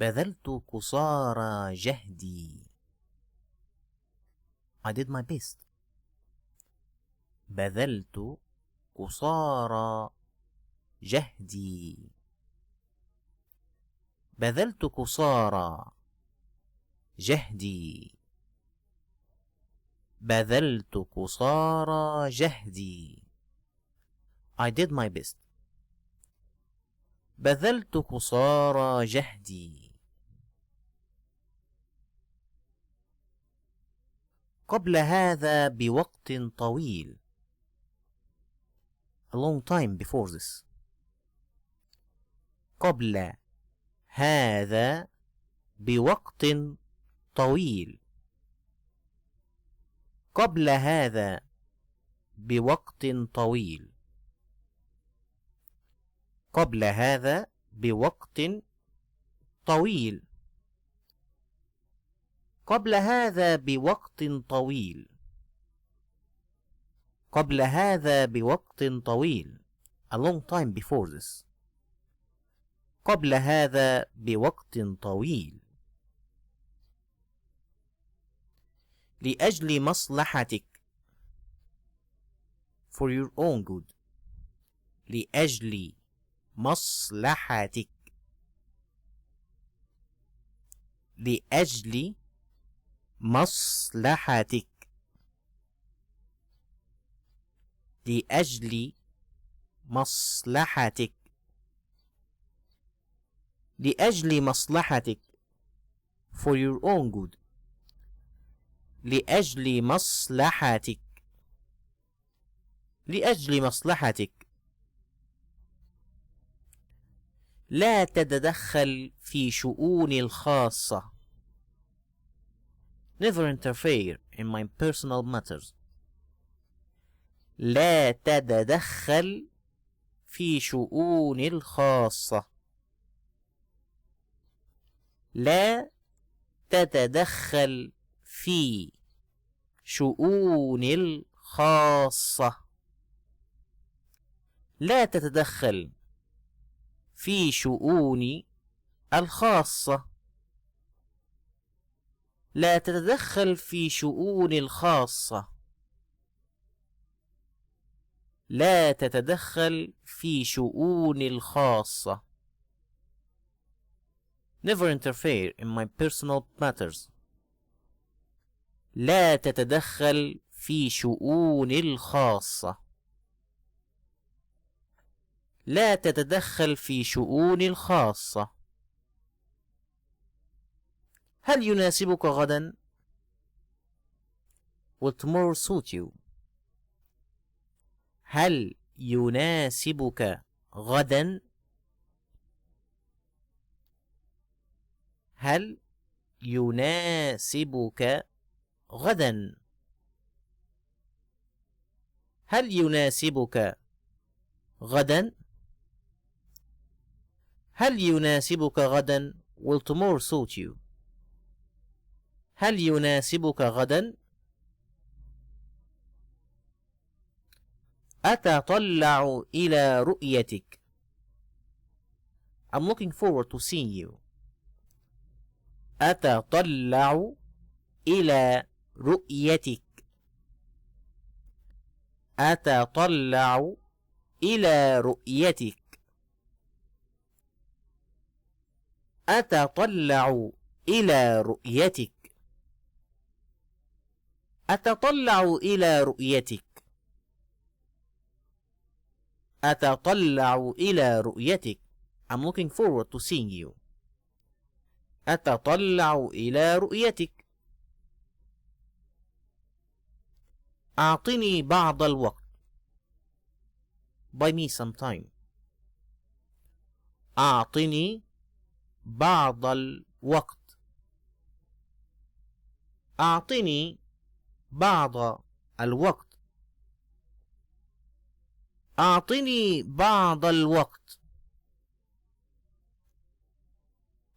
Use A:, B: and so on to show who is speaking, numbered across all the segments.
A: بذلت قصارى جهدي. I did my best. بذلت قصارى جهدي. بذلت قصارى جهدي. بذلت قصارى جهدي. I did my best. بذلت قصارى جهدي. قبل هذا بوقت طويل. A long time before this. قبل هذا بوقت طويل. قبل هذا بوقت طويل. قبل هذا بوقت طويل. قبل هذا بوقت طويل. قبل هذا بوقت طويل. A long time before this. قبل هذا بوقت طويل. لأجل مصلحتك. For your own good. لأجل مصلحتك. لأجل مصلحتك. لأجل مصلحتك. لأجل مصلحتك. For your own good. لأجل مصلحتك. لأجل مصلحتك. لا تتدخل في شؤوني الخاصة. Never interfere in my personal matters. لا تتدخل في شؤوني الخاصة. لا تتدخل في شؤوني الخاصة. لا تتدخل في شؤوني الخاصة. لا تتدخل في شؤوني الخاصة. لا تتدخل في شؤوني الخاصة. Never interfere in my personal matters. لا تتدخل في شؤوني الخاصة. لا تتدخل في شؤوني الخاصة. هل يناسبك غدا؟ Will tomorrow suit you? هل يناسبك غدا؟ هل يناسبك غدا؟ هل يناسبك غدا؟ هل يناسبك غدا؟ Will tomorrow suit you? هل يناسبك غدا؟ أتطلع إلى رؤيتك. I'm looking forward to seeing you. أتطلع إلى رؤيتك. أتطلع إلى رؤيتك. أتطلع إلى رؤيتك. أتطلع إلى رؤيتك. أتطلع إلى رؤيتك. I'm looking forward to seeing you. أتطلع إلى رؤيتك. أعطني بعض الوقت. Buy me some time. أعطني بعض الوقت. أعطني بعض الوقت. أعطني بعض الوقت.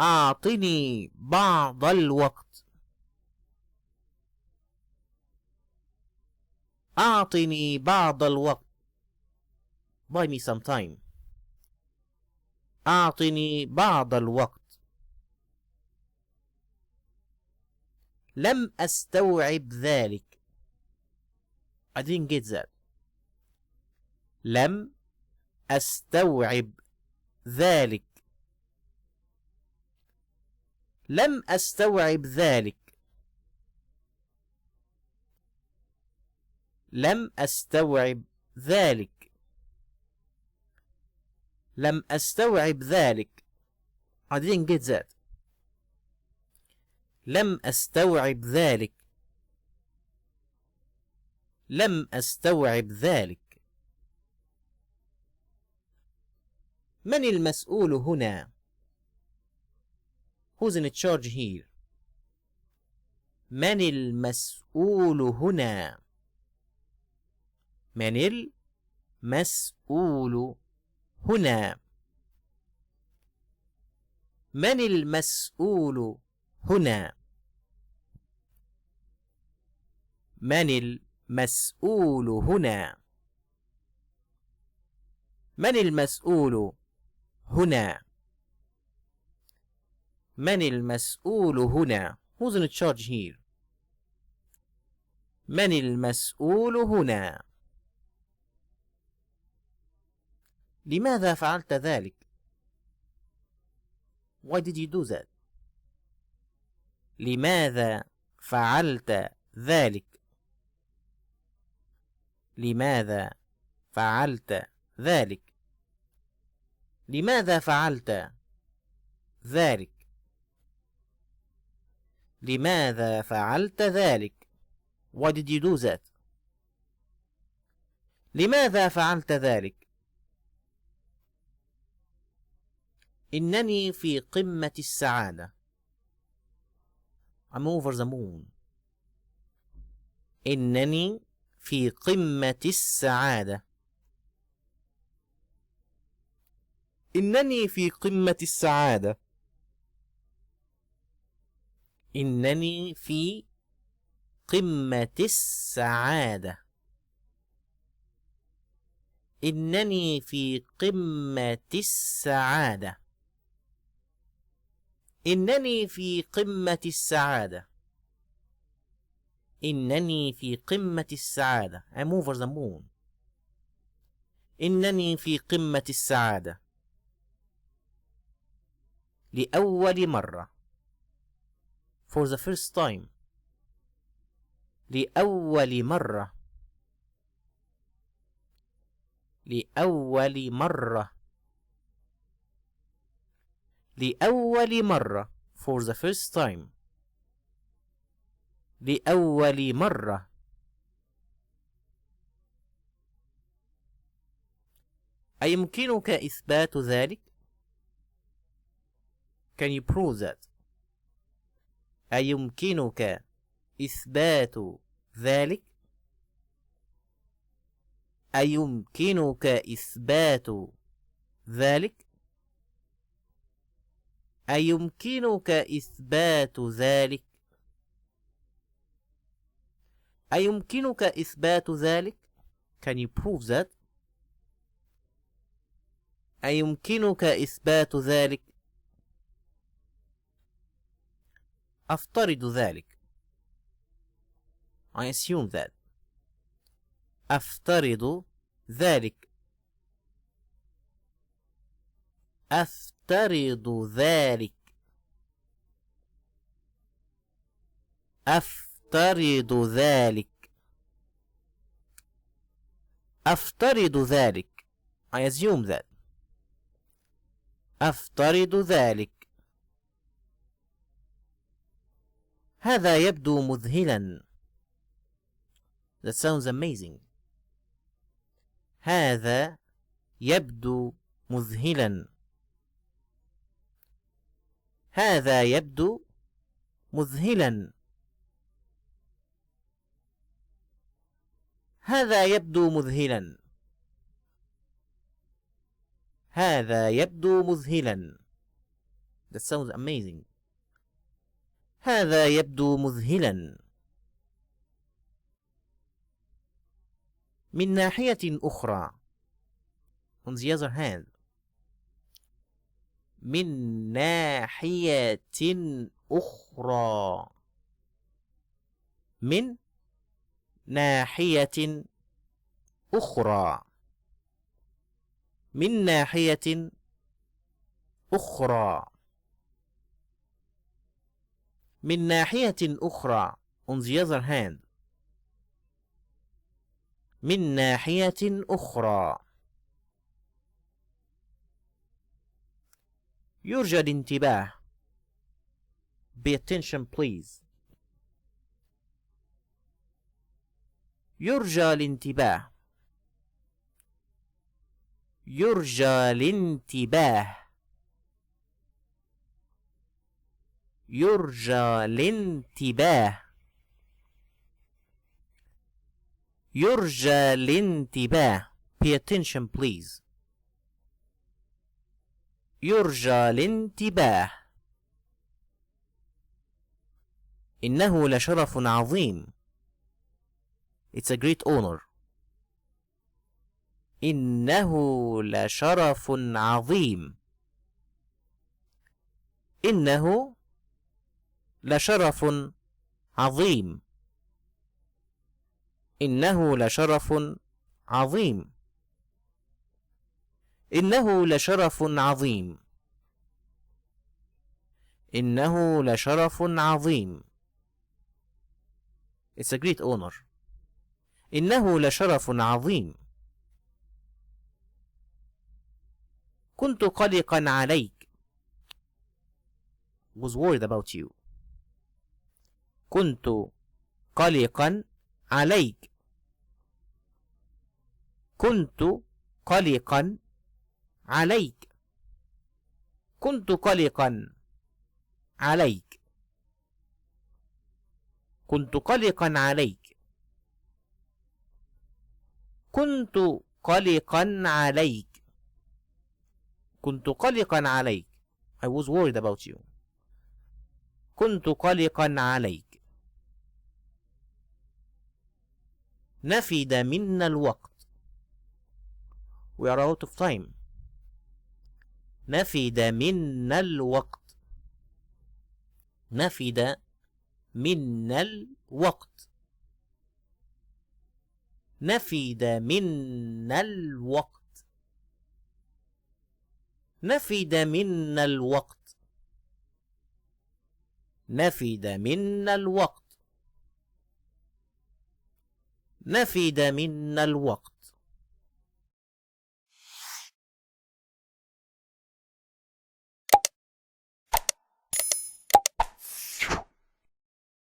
A: أعطني بعض الوقت. أعطني بعض الوقت. Buy me some time. أعطني بعض الوقت. لم أستوعب ذلك. I didn't get that. لم أستوعب ذلك. لم أستوعب ذلك. لم أستوعب ذلك. لم أستوعب ذلك. I didn't get that. لم أستوعب ذلك. لم أستوعب ذلك. من المسؤول هنا؟ Who's in charge here? من المسؤول هنا؟ من المسؤول هنا؟ من المسؤول هنا؟ من المسؤول هنا؟ من المسؤول هنا؟ من المسؤول هنا؟ Who's in charge here? من المسؤول هنا؟ لماذا فعلت ذلك؟ Why did you do that? لماذا فعلت ذلك؟ لماذا فعلت ذلك؟ لماذا فعلت ذلك؟ لماذا فعلت ذلك؟ Why did you do that? لماذا فعلت ذلك؟ إنني في قمة السعادة. I'm over the moon. إنني في قمة السعادة. إنني في قمة السعادة. إنني في قمة السعادة. إنني في قمة السعادة. إنني في قمة السعادة. إنني في قمة السعادة. I'm over the moon. إنني في قمة السعادة. لأول مرة. For the first time. لأول مرة. لأول مرة. لأول مرة. For the first time. لأول مرة. أيمكنك إثبات ذلك؟ Can you prove that? أيمكنك إثبات ذلك؟ أيمكنك إثبات ذلك؟ أيمكنك إثبات ذلك؟ أيمكنك إثبات ذلك؟ Can you prove that? أيمكنك إثبات ذلك؟ أفترض ذلك. I assume that. أفترض ذلك. أفترض ذلك. أفترض ذلك. أفترض ذلك. I assume that. أفترض ذلك. هذا يبدو مذهلا. That sounds amazing. هذا يبدو مذهلا. هذا يبدو مذهلا. هذا يبدو مذهلا. هذا يبدو مذهلا. That sounds amazing. هذا يبدو مذهلا. من ناحية أخرى. On the other hand. من ناحية أخرى. من ناحية أخرى. من ناحية أخرى. من ناحية أخرى. On the other hand. من ناحية أخرى. يرجى الانتباه. Pay attention please. يرجى الانتباه. يرجى الانتباه. يرجى الانتباه. يرجى الانتباه. Pay attention please. يرجى الانتباه. إنه لشرف عظيم. It's a great honor. إنه لشرف عظيم. إنه لشرف عظيم. إنه لشرف عظيم. إنه لشرف عظيم. إنه لشرف عظيم. It's a great honor. إنه لشرف عظيم. كنت قلقا عليك. Was worried about you. كنت قلقا عليك. كنت قلقا عليك. كنت قلقا عليك. كنت قلقا عليك. كنت قلقا عليك. كنت قلقا عليك. I was worried about you. كنت قلقا عليك. نفد منا الوقت. We are out of time. نفد منا الوقت. نفد منا الوقت. نفد منا الوقت. نفد منا الوقت. نفد منا الوقت. نفد منا الوقت.